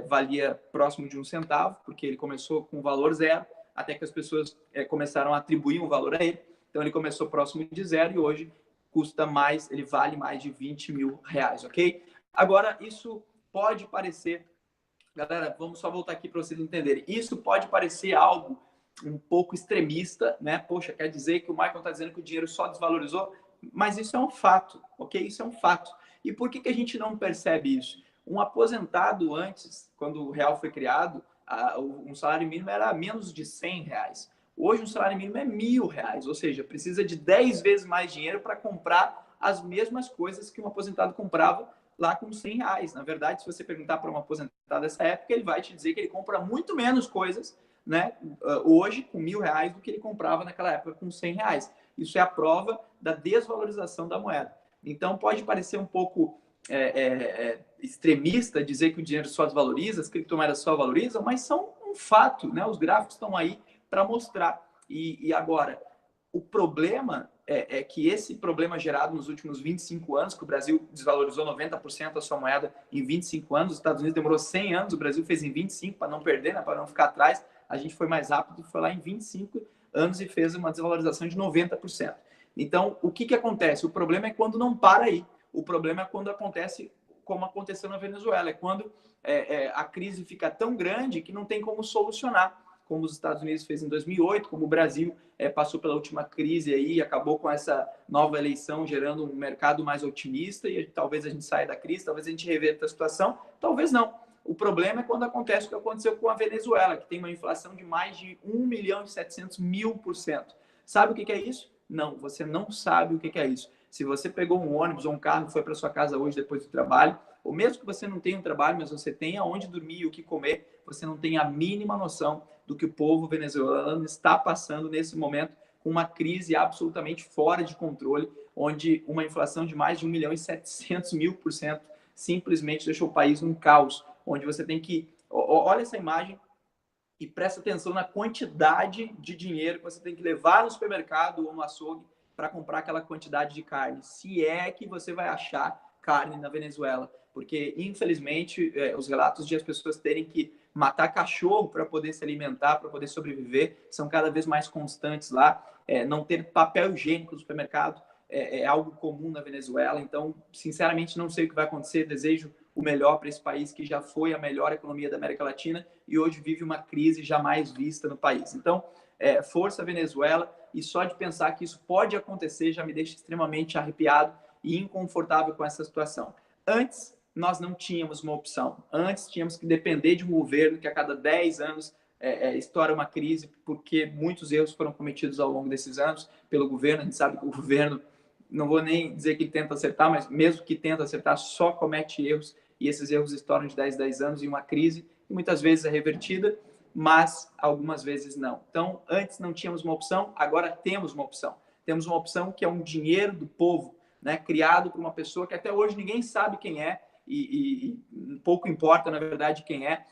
valia próximo de R$1, porque ele começou com valor zero, até que as pessoas começaram a atribuir um valor a ele. Então ele começou próximo de zero e hoje custa mais, ele vale mais de R$20 mil, ok? Agora, isso pode parecer, galera, vamos só voltar aqui para vocês entenderem. Isso pode parecer algo um pouco extremista, né? Poxa, quer dizer que o Michael está dizendo que o dinheiro só desvalorizou? Mas isso é um fato, ok? Isso é um fato. E por que a gente não percebe isso? Um aposentado antes, quando o real foi criado, um salário mínimo era menos de R$100. Hoje um salário mínimo é R$1.000, ou seja, precisa de 10 vezes mais dinheiro para comprar as mesmas coisas que um aposentado comprava lá com R$100. Na verdade, se você perguntar para um aposentado dessa época, ele vai te dizer que ele compra muito menos coisas, né, hoje com R$1.000 do que ele comprava naquela época com R$100. Isso é a prova da desvalorização da moeda. Então, pode parecer um pouco extremista dizer que o dinheiro só desvaloriza, as criptomoedas só valorizam, mas são um fato, né? Os gráficos estão aí para mostrar. E agora, o problema é que esse problema gerado nos últimos 25 anos, que o Brasil desvalorizou 90% da sua moeda em 25 anos, os Estados Unidos demorou 100 anos, o Brasil fez em 25 para não perder, né, para não ficar atrás, a gente foi mais rápido, foi lá em 25 anos e fez uma desvalorização de 90%. Então, o que acontece? O problema é quando não para aí. O problema é quando acontece como aconteceu na Venezuela, é quando a crise fica tão grande que não tem como solucionar, como os Estados Unidos fez em 2008, como o Brasil passou pela última crise aí e acabou com essa nova eleição gerando um mercado mais otimista e talvez a gente saia da crise, talvez a gente reverta a situação, talvez não. O problema é quando acontece o que aconteceu com a Venezuela, que tem uma inflação de mais de 1.700.000%. Sabe o que é isso? Não, você não sabe o que é isso. Se você pegou um ônibus ou um carro e foi para sua casa hoje depois do trabalho, ou mesmo que você não tenha um trabalho, mas você tenha onde dormir e o que comer, você não tem a mínima noção do que o povo venezuelano está passando nesse momento, com uma crise absolutamente fora de controle, onde uma inflação de mais de 1.700.000% simplesmente deixou o país num caos, onde você tem que... Olha essa imagem e presta atenção na quantidade de dinheiro que você tem que levar no supermercado ou no açougue para comprar aquela quantidade de carne, se é que você vai achar carne na Venezuela, porque infelizmente os relatos de as pessoas terem que matar cachorro para poder se alimentar, para poder sobreviver, são cada vez mais constantes lá. Não ter papel higiênico no supermercado é algo comum na Venezuela, então sinceramente não sei o que vai acontecer, desejo o melhor para esse país que já foi a melhor economia da América Latina e hoje vive uma crise jamais vista no país. Então, força Venezuela, e só de pensar que isso pode acontecer já me deixa extremamente arrepiado e inconfortável com essa situação. Antes, nós não tínhamos uma opção. Antes, tínhamos que depender de um governo que a cada 10 anos estoura uma crise, porque muitos erros foram cometidos ao longo desses anos pelo governo. A gente sabe que o governo, não vou nem dizer que tenta acertar, mas mesmo que tenta acertar, só comete erros, e esses erros estouram de 10 anos em uma crise, que muitas vezes é revertida, mas algumas vezes não. Então, antes não tínhamos uma opção, agora temos uma opção. Temos uma opção que é um dinheiro do povo, né, criado por uma pessoa que até hoje ninguém sabe quem é, e pouco importa, na verdade, quem é,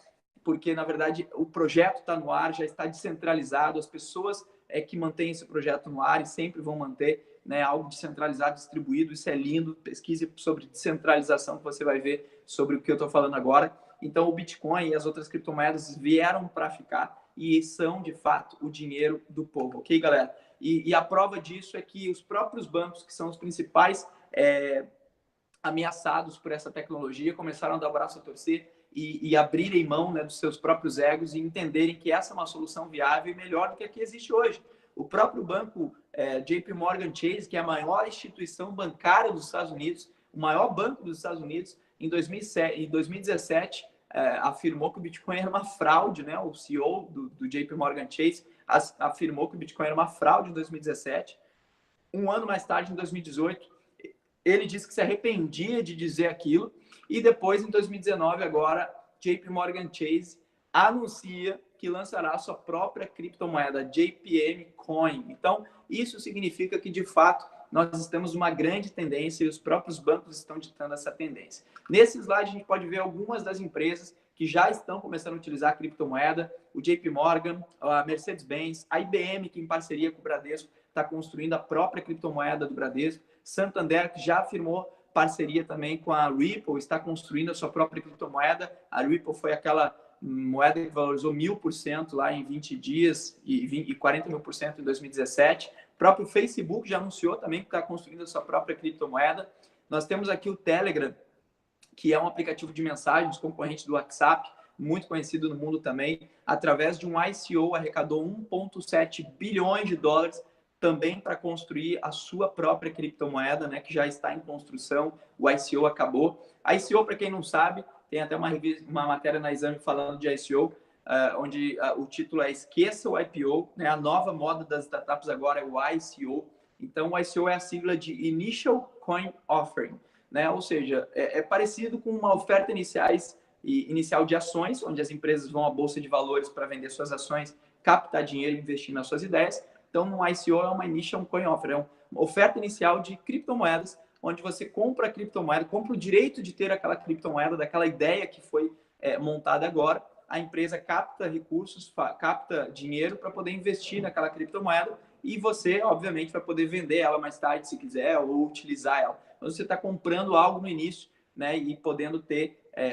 porque, na verdade, o projeto está no ar, já está descentralizado, as pessoas que mantêm esse projeto no ar e sempre vão manter, né, algo descentralizado, distribuído. Isso é lindo. Pesquise sobre descentralização que você vai ver sobre o que eu estou falando agora. Então, o Bitcoin e as outras criptomoedas vieram para ficar e são, de fato, o dinheiro do povo. Ok, galera? E a prova disso é que os próprios bancos, que são os principais ameaçados por essa tecnologia, começaram a dar o braço a torcer e abrirem mão, né, dos seus próprios egos e entenderem que essa é uma solução viável e melhor do que a que existe hoje. O próprio banco JP Morgan Chase, que é a maior instituição bancária dos Estados Unidos, o maior banco dos Estados Unidos, em 2017, afirmou que o Bitcoin era uma fraude, né? O CEO do JP Morgan Chase afirmou que o Bitcoin era uma fraude em 2017. Um ano mais tarde, em 2018, Ele disse que se arrependia de dizer aquilo. E depois, em 2019, agora, JP Morgan Chase anuncia que lançará a sua própria criptomoeda, JPM Coin. Então, isso significa que, de fato, nós estamos numa grande tendência e os próprios bancos estão ditando essa tendência. Nesse slide, a gente pode ver algumas das empresas que já estão começando a utilizar a criptomoeda, o JP Morgan, a Mercedes-Benz, a IBM, que em parceria com o Bradesco está construindo a própria criptomoeda do Bradesco, Santander, que já afirmou parceria também com a Ripple, está construindo a sua própria criptomoeda. A Ripple foi aquela moeda que valorizou 1000% lá em 20 dias e 40 mil por cento em 2017. O próprio Facebook já anunciou também que está construindo a sua própria criptomoeda. Nós temos aqui o Telegram, que é um aplicativo de mensagens concorrente do WhatsApp, muito conhecido no mundo também. Através de um ICO, arrecadou 1,7 bilhões de dólares também para construir a sua própria criptomoeda, né, que já está em construção. O ICO acabou. A ICO, para quem não sabe, tem até uma matéria na Exame falando de ICO, onde o título é Esqueça o IPO, né? A nova moda das startups agora é o ICO. Então, o ICO é a sigla de Initial Coin Offering, né? Ou seja, é parecido com uma oferta inicial de ações, onde as empresas vão à bolsa de valores para vender suas ações, captar dinheiro e investir nas suas ideias. Então, no ICO é uma Initial Coin Offering, é uma oferta inicial de criptomoedas, onde você compra a criptomoeda, compra o direito de ter aquela criptomoeda, daquela ideia que foi montada agora. A empresa capta recursos, capta dinheiro para poder investir naquela criptomoeda e você, obviamente, vai poder vender ela mais tarde, se quiser, ou utilizar ela. Então, você está comprando algo no início, né, e podendo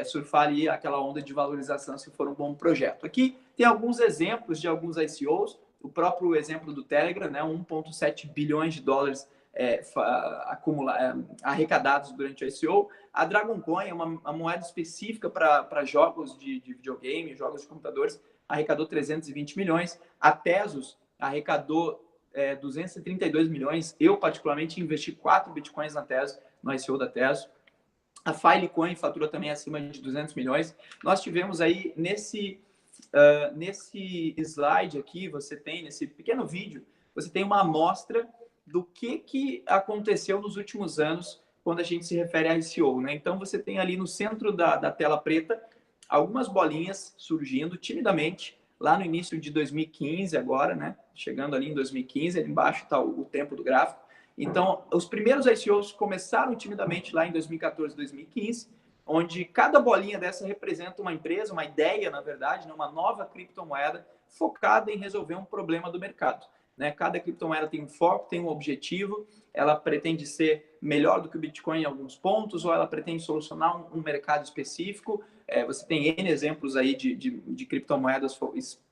surfar ali aquela onda de valorização se for um bom projeto. Aqui tem alguns exemplos de alguns ICOs, o próprio exemplo do Telegram, né, 1,7 bilhões de dólares arrecadados durante o ICO. A Dragon Coin é uma moeda específica para jogos de videogame, jogos de computadores, arrecadou 320 milhões. A Tezos arrecadou 232 milhões. Eu, particularmente, investi 4 bitcoins na Tezos, no ICO da Tezos. A Filecoin faturou também acima de 200 milhões. Nós tivemos aí nesse slide aqui, você tem, nesse pequeno vídeo, você tem uma amostra do que aconteceu nos últimos anos quando a gente se refere a ICO, né? Então, você tem ali no centro da tela preta algumas bolinhas surgindo timidamente lá no início de 2015 agora, né? Chegando ali em 2015, ali embaixo está o tempo do gráfico. Então, os primeiros ICOs começaram timidamente lá em 2014, 2015, onde cada bolinha dessa representa uma empresa, uma ideia, na verdade, né? Uma nova criptomoeda focada em resolver um problema do mercado. Né? Cada criptomoeda tem um foco, tem um objetivo, ela pretende ser melhor do que o Bitcoin em alguns pontos, ou ela pretende solucionar um mercado específico. Você tem N exemplos aí de criptomoedas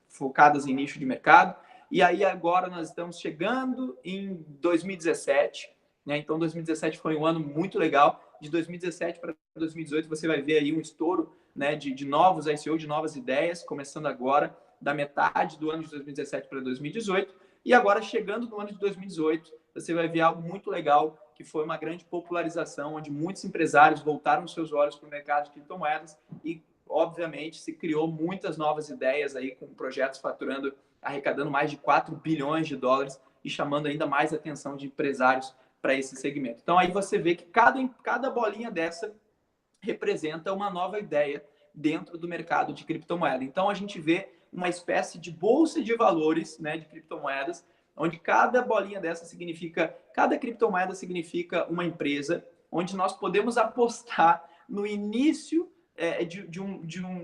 focadas em nicho de mercado. E aí agora nós estamos chegando em 2017, né? Então 2017 foi um ano muito legal. De 2017 para 2018 você vai ver aí um estouro, né, de novos ICO, de novas ideias, começando agora, da metade do ano de 2017 para 2018. E agora, chegando no ano de 2018, você vai ver algo muito legal, que foi uma grande popularização, onde muitos empresários voltaram seus olhos para o mercado de criptomoedas e, obviamente, se criou muitas novas ideias aí, com projetos faturando, arrecadando mais de 4 bilhões de dólares e chamando ainda mais atenção de empresários para esse segmento. Então, aí você vê que cada bolinha dessa representa uma nova ideia dentro do mercado de criptomoeda. Então, a gente vê uma espécie de bolsa de valores, né, de criptomoedas, onde cada bolinha dessa significa, cada criptomoeda significa uma empresa, onde nós podemos apostar no início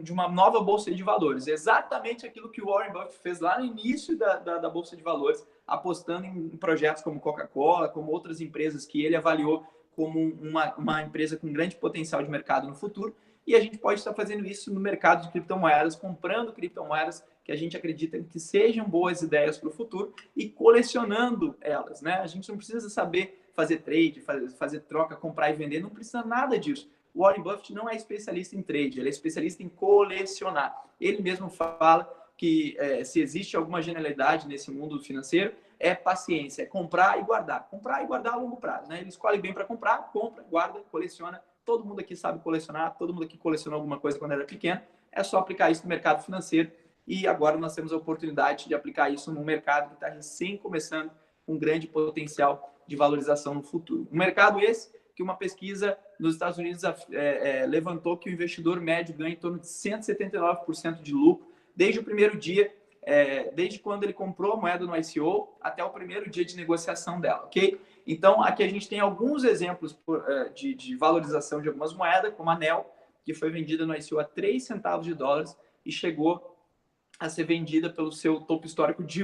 de uma nova bolsa de valores. Exatamente aquilo que o Warren Buffett fez lá no início da bolsa de valores, apostando em projetos como Coca-Cola, como outras empresas que ele avaliou como uma empresa com grande potencial de mercado no futuro. E a gente pode estar fazendo isso no mercado de criptomoedas, comprando criptomoedas que a gente acredita que sejam boas ideias para o futuro e colecionando elas, né? A gente não precisa saber fazer trade, fazer troca, comprar e vender, não precisa nada disso. O Warren Buffett não é especialista em trade, ele é especialista em colecionar. Ele mesmo fala que se existe alguma genialidade nesse mundo financeiro, é paciência, é comprar e guardar. Comprar e guardar a longo prazo, né? Ele escolhe bem para comprar, compra, guarda, coleciona. Todo mundo aqui sabe colecionar, todo mundo aqui colecionou alguma coisa quando era pequeno. É só aplicar isso no mercado financeiro. E agora nós temos a oportunidade de aplicar isso num mercado que está recém começando, com grande potencial de valorização no futuro. Um mercado esse que uma pesquisa nos Estados Unidos levantou que o investidor médio ganha em torno de 179% de lucro desde o primeiro dia, desde quando ele comprou a moeda no ICO até o primeiro dia de negociação dela, ok? Então, aqui a gente tem alguns exemplos de valorização de algumas moedas, como a NEL, que foi vendida no ICO a 3 centavos de dólares e chegou a ser vendida pelo seu topo histórico de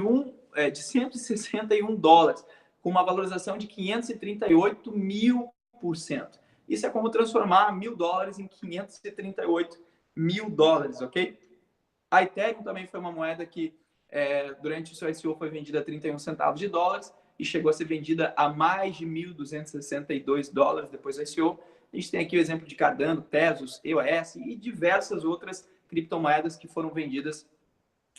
161 dólares, com uma valorização de 538 mil%. Isso é como transformar $1.000 em 538 mil dólares, ok? A Ethereum também foi uma moeda que, durante o seu ICO, foi vendida a 31 centavos de dólares e chegou a ser vendida a mais de 1.262 dólares depois do ICO. A gente tem aqui o exemplo de Cardano, Tezos, EOS e diversas outras criptomoedas que foram vendidas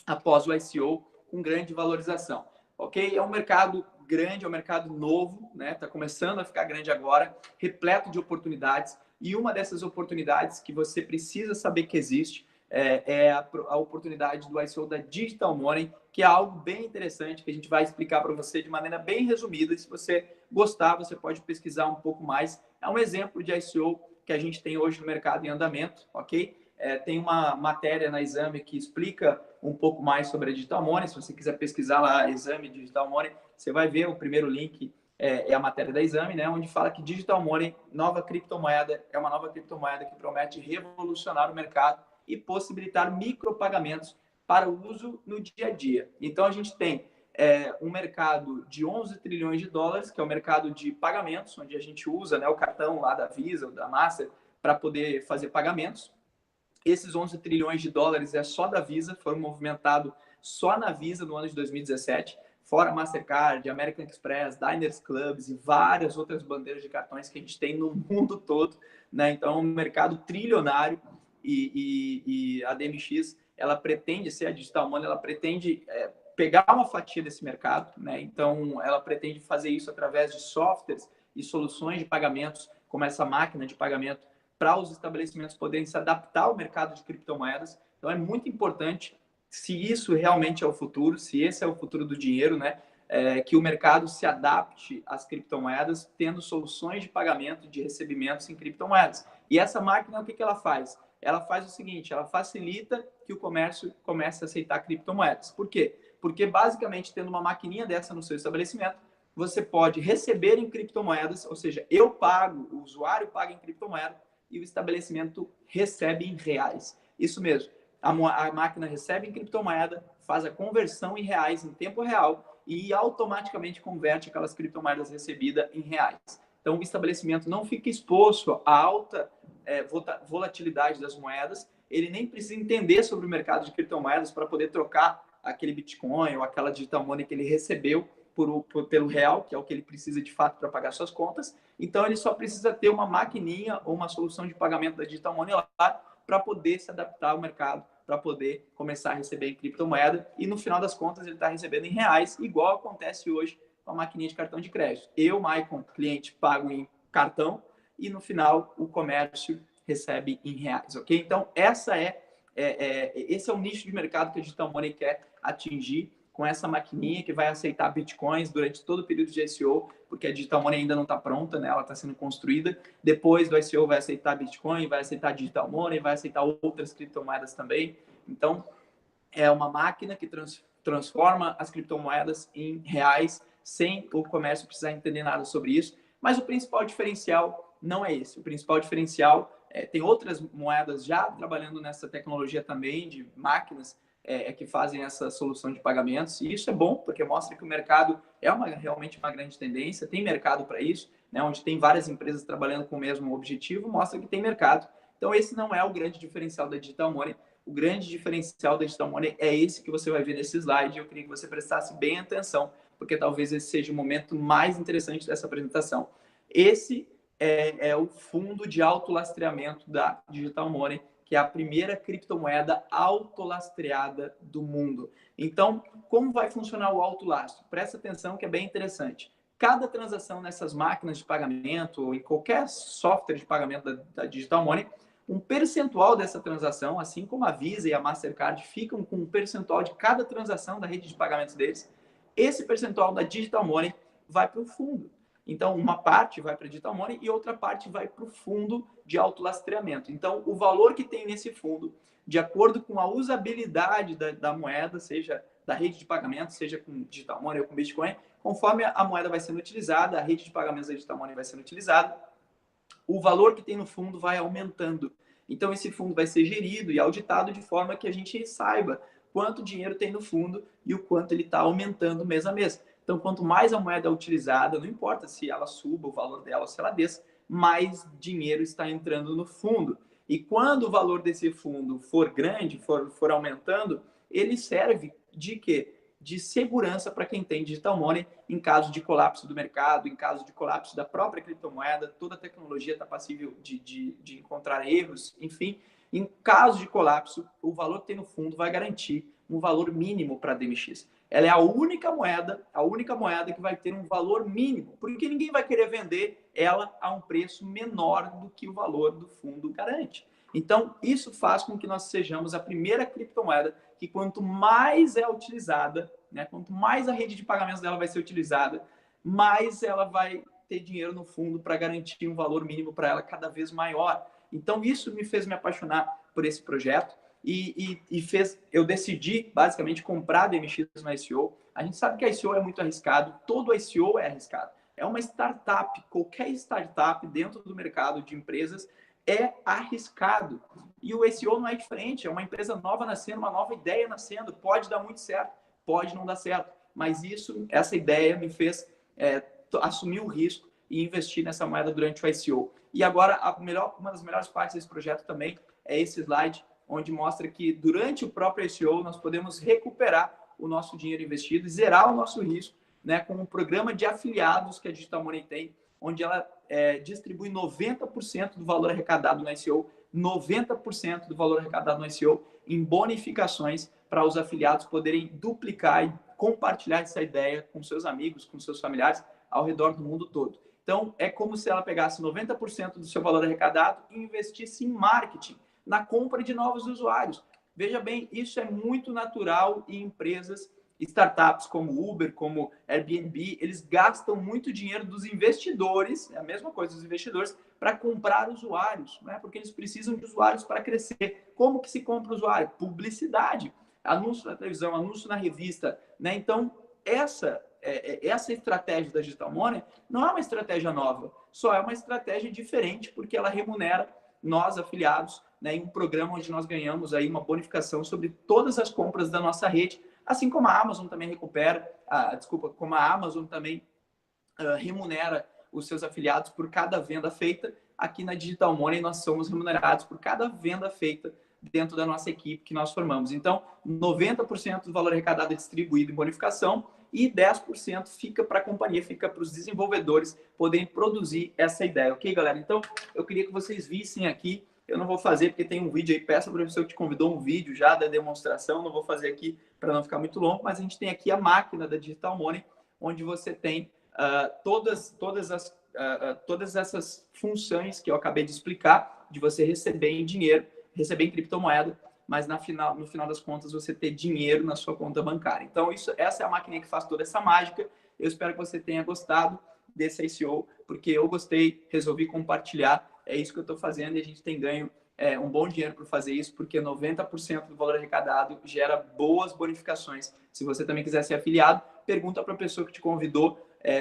após o ICO com grande valorização, ok? É um mercado grande, é um mercado novo, né? Está começando a ficar grande agora, repleto de oportunidades, e uma dessas oportunidades que você precisa saber que existe é a oportunidade do ICO da Digital Money, que é algo bem interessante que a gente vai explicar para você de maneira bem resumida. E se você gostar, você pode pesquisar um pouco mais. É um exemplo de ICO que a gente tem hoje no mercado em andamento, ok? Tem uma matéria na Exame que explica um pouco mais sobre a Digital Money. Se você quiser pesquisar lá, Exame Digital Money, você vai ver o primeiro link, é a matéria da Exame, né, onde fala que Digital Money, nova criptomoeda, é uma nova criptomoeda que promete revolucionar o mercado e possibilitar micropagamentos para o uso no dia a dia. Então, a gente tem um mercado de 11 trilhões de dólares, que é o mercado de pagamentos, onde a gente usa, né, o cartão lá da Visa ou da Master para poder fazer pagamentos. Esses 11 trilhões de dólares é só da Visa, foram movimentados só na Visa no ano de 2017, fora Mastercard, American Express, Diners Clubs e várias outras bandeiras de cartões que a gente tem no mundo todo, né? Então, é um mercado trilionário e a DMX, ela pretende ser a Digital Money, ela pretende pegar uma fatia desse mercado, né? Então, ela pretende fazer isso através de softwares e soluções de pagamentos, como essa máquina de pagamento, para os estabelecimentos poderem se adaptar ao mercado de criptomoedas. Então, é muito importante, se isso realmente é o futuro, se esse é o futuro do dinheiro, né, que o mercado se adapte às criptomoedas, tendo soluções de pagamento, de recebimentos em criptomoedas. E essa máquina, o que ela faz? Ela faz o seguinte, ela facilita que o comércio comece a aceitar criptomoedas. Por quê? Porque, basicamente, tendo uma maquininha dessa no seu estabelecimento, você pode receber em criptomoedas, ou seja, eu pago, o usuário paga em criptomoeda, e o estabelecimento recebe em reais. Isso mesmo. A máquina recebe em criptomoeda, faz a conversão em reais em tempo real e automaticamente converte aquelas criptomoedas recebidas em reais. Então, o estabelecimento não fica exposto à alta volatilidade das moedas, ele nem precisa entender sobre o mercado de criptomoedas para poder trocar aquele Bitcoin ou aquela Digital Money que ele recebeu pelo real, que é o que ele precisa de fato para pagar suas contas. Então, ele só precisa ter uma maquininha ou uma solução de pagamento da Digital Money lá para poder se adaptar ao mercado, para poder começar a receber em criptomoeda. E, no final das contas, ele está recebendo em reais, igual acontece hoje com a maquininha de cartão de crédito. Eu, Maicon, cliente, pago em cartão e, no final, o comércio recebe em reais, ok? Então, esse é o nicho de mercado que a Digital Money quer atingir com essa maquininha que vai aceitar bitcoins durante todo o período de ICO, porque a Digital Money ainda não está pronta, né? Ela está sendo construída. Depois do ICO vai aceitar Bitcoin, vai aceitar Digital Money, vai aceitar outras criptomoedas também. Então, é uma máquina que transforma as criptomoedas em reais sem o comércio precisar entender nada sobre isso. Mas o principal diferencial não é esse. O principal diferencial tem outras moedas já trabalhando nessa tecnologia também de máquinas que fazem essa solução de pagamentos. E isso é bom, porque mostra que o mercado é realmente uma grande tendência, tem mercado para isso, né, onde tem várias empresas trabalhando com o mesmo objetivo, mostra que tem mercado. Então, esse não é o grande diferencial da Digital Money. O grande diferencial da Digital Money é esse que você vai ver nesse slide. Eu queria que você prestasse bem atenção, porque talvez esse seja o momento mais interessante dessa apresentação. Esse é o fundo de autolastreamento da Digital Money, que é a primeira criptomoeda autolastreada do mundo. Então, como vai funcionar o autolastro? Presta atenção que é bem interessante. Cada transação nessas máquinas de pagamento ou em qualquer software de pagamento da Digital Money, um percentual dessa transação, assim como a Visa e a Mastercard ficam com um percentual de cada transação da rede de pagamentos deles, esse percentual da Digital Money vai para o fundo. Então, uma parte vai para Digital Money e outra parte vai para o fundo de autolastreamento. Então, o valor que tem nesse fundo, de acordo com a usabilidade da moeda, seja da rede de pagamento, seja com Digital Money ou com Bitcoin, conforme a moeda vai sendo utilizada, a rede de pagamentos da Digital Money vai sendo utilizada, o valor que tem no fundo vai aumentando. Então, esse fundo vai ser gerido e auditado de forma que a gente saiba quanto dinheiro tem no fundo e o quanto ele está aumentando mês a mês. Então, quanto mais a moeda é utilizada, não importa se ela suba o valor dela ou se ela desça, mais dinheiro está entrando no fundo. E quando o valor desse fundo for grande, for aumentando, ele serve de quê? De segurança para quem tem Digital Money em caso de colapso do mercado, em caso de colapso da própria criptomoeda, toda a tecnologia está passível de encontrar erros, enfim. Em caso de colapso, o valor que tem no fundo vai garantir um valor mínimo para a DMX. Ela é a única moeda que vai ter um valor mínimo, porque ninguém vai querer vender ela a um preço menor do que o valor do fundo garante. Então, isso faz com que nós sejamos a primeira criptomoeda que quanto mais é utilizada, né, quanto mais a rede de pagamentos dela vai ser utilizada, mais ela vai ter dinheiro no fundo para garantir um valor mínimo para ela cada vez maior. Então, isso me fez me apaixonar por esse projeto e fez eu decidi, basicamente, comprar a DMX no ICO. A gente sabe que a ICO é muito arriscado, todo ICO é arriscado. É uma startup, qualquer startup dentro do mercado de empresas é arriscado. E o ICO não é diferente, é uma empresa nova nascendo, uma nova ideia nascendo. Pode dar muito certo, pode não dar certo. Mas essa ideia me fez assumir o risco e investir nessa moeda durante o ICO. E agora, uma das melhores partes desse projeto também é esse slide, onde mostra que durante o próprio ICO nós podemos recuperar o nosso dinheiro investido e zerar o nosso risco, né, com um programa de afiliados que a Digital Money tem, onde ela distribui 90% do valor arrecadado no ICO, 90% do valor arrecadado no ICO em bonificações para os afiliados poderem duplicar e compartilhar essa ideia com seus amigos, com seus familiares ao redor do mundo todo. Então, é como se ela pegasse 90% do seu valor arrecadado e investisse em marketing, na compra de novos usuários. Veja bem, isso é muito natural em empresas, startups como Uber, como Airbnb, eles gastam muito dinheiro dos investidores, é a mesma coisa dos investidores, para comprar usuários, né? Porque eles precisam de usuários para crescer. Como que se compra usuário? Publicidade, anúncio na televisão, anúncio na revista, né? Então, essa estratégia da Digital Money não é uma estratégia nova, só é uma estratégia diferente porque ela remunera nós, afiliados, né, em um programa onde nós ganhamos aí uma bonificação sobre todas as compras da nossa rede, assim como a Amazon também como a Amazon também remunera os seus afiliados por cada venda feita. Aqui na Digital Money nós somos remunerados por cada venda feita dentro da nossa equipe que nós formamos. Então, 90% do valor arrecadado é distribuído em bonificação e 10% fica para a companhia, fica para os desenvolvedores poderem produzir essa ideia. Ok, galera? Então, eu queria que vocês vissem aqui. Eu não vou fazer porque tem um vídeo aí, peça para o professor que te convidou um vídeo já da demonstração, não vou fazer aqui para não ficar muito longo, mas a gente tem aqui a máquina da Digital Money, onde você tem todas essas funções que eu acabei de explicar, de você receber em dinheiro, receber em criptomoeda, mas no final das contas você ter dinheiro na sua conta bancária. Então, essa é a maquininha que faz toda essa mágica. Eu espero que você tenha gostado desse ICO, porque eu gostei, resolvi compartilhar, é isso que eu estou fazendo e a gente tem ganho um bom dinheiro por fazer isso, porque 90% do valor arrecadado gera boas bonificações. Se você também quiser ser afiliado, pergunta para a pessoa que te convidou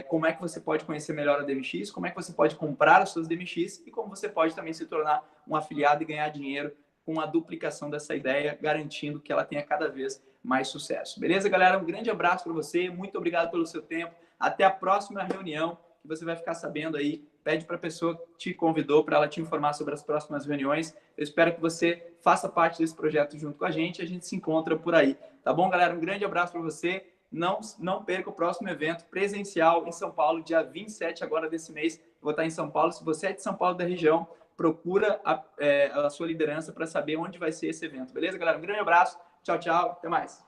como é que você pode conhecer melhor a DMX, como é que você pode comprar as suas DMX e como você pode também se tornar um afiliado e ganhar dinheiro com a duplicação dessa ideia, garantindo que ela tenha cada vez mais sucesso. Beleza, galera? Um grande abraço para você, muito obrigado pelo seu tempo. Até a próxima reunião, que você vai ficar sabendo aí. Pede para a pessoa que te convidou para ela te informar sobre as próximas reuniões. Eu espero que você faça parte desse projeto junto com a gente. A gente se encontra por aí. Tá bom, galera? Um grande abraço para você. Não perca o próximo evento presencial em São Paulo, dia 27 agora desse mês. Eu vou estar em São Paulo. Se você é de São Paulo, da região, procura a sua liderança para saber onde vai ser esse evento. Beleza, galera? Um grande abraço. Tchau, tchau. Até mais.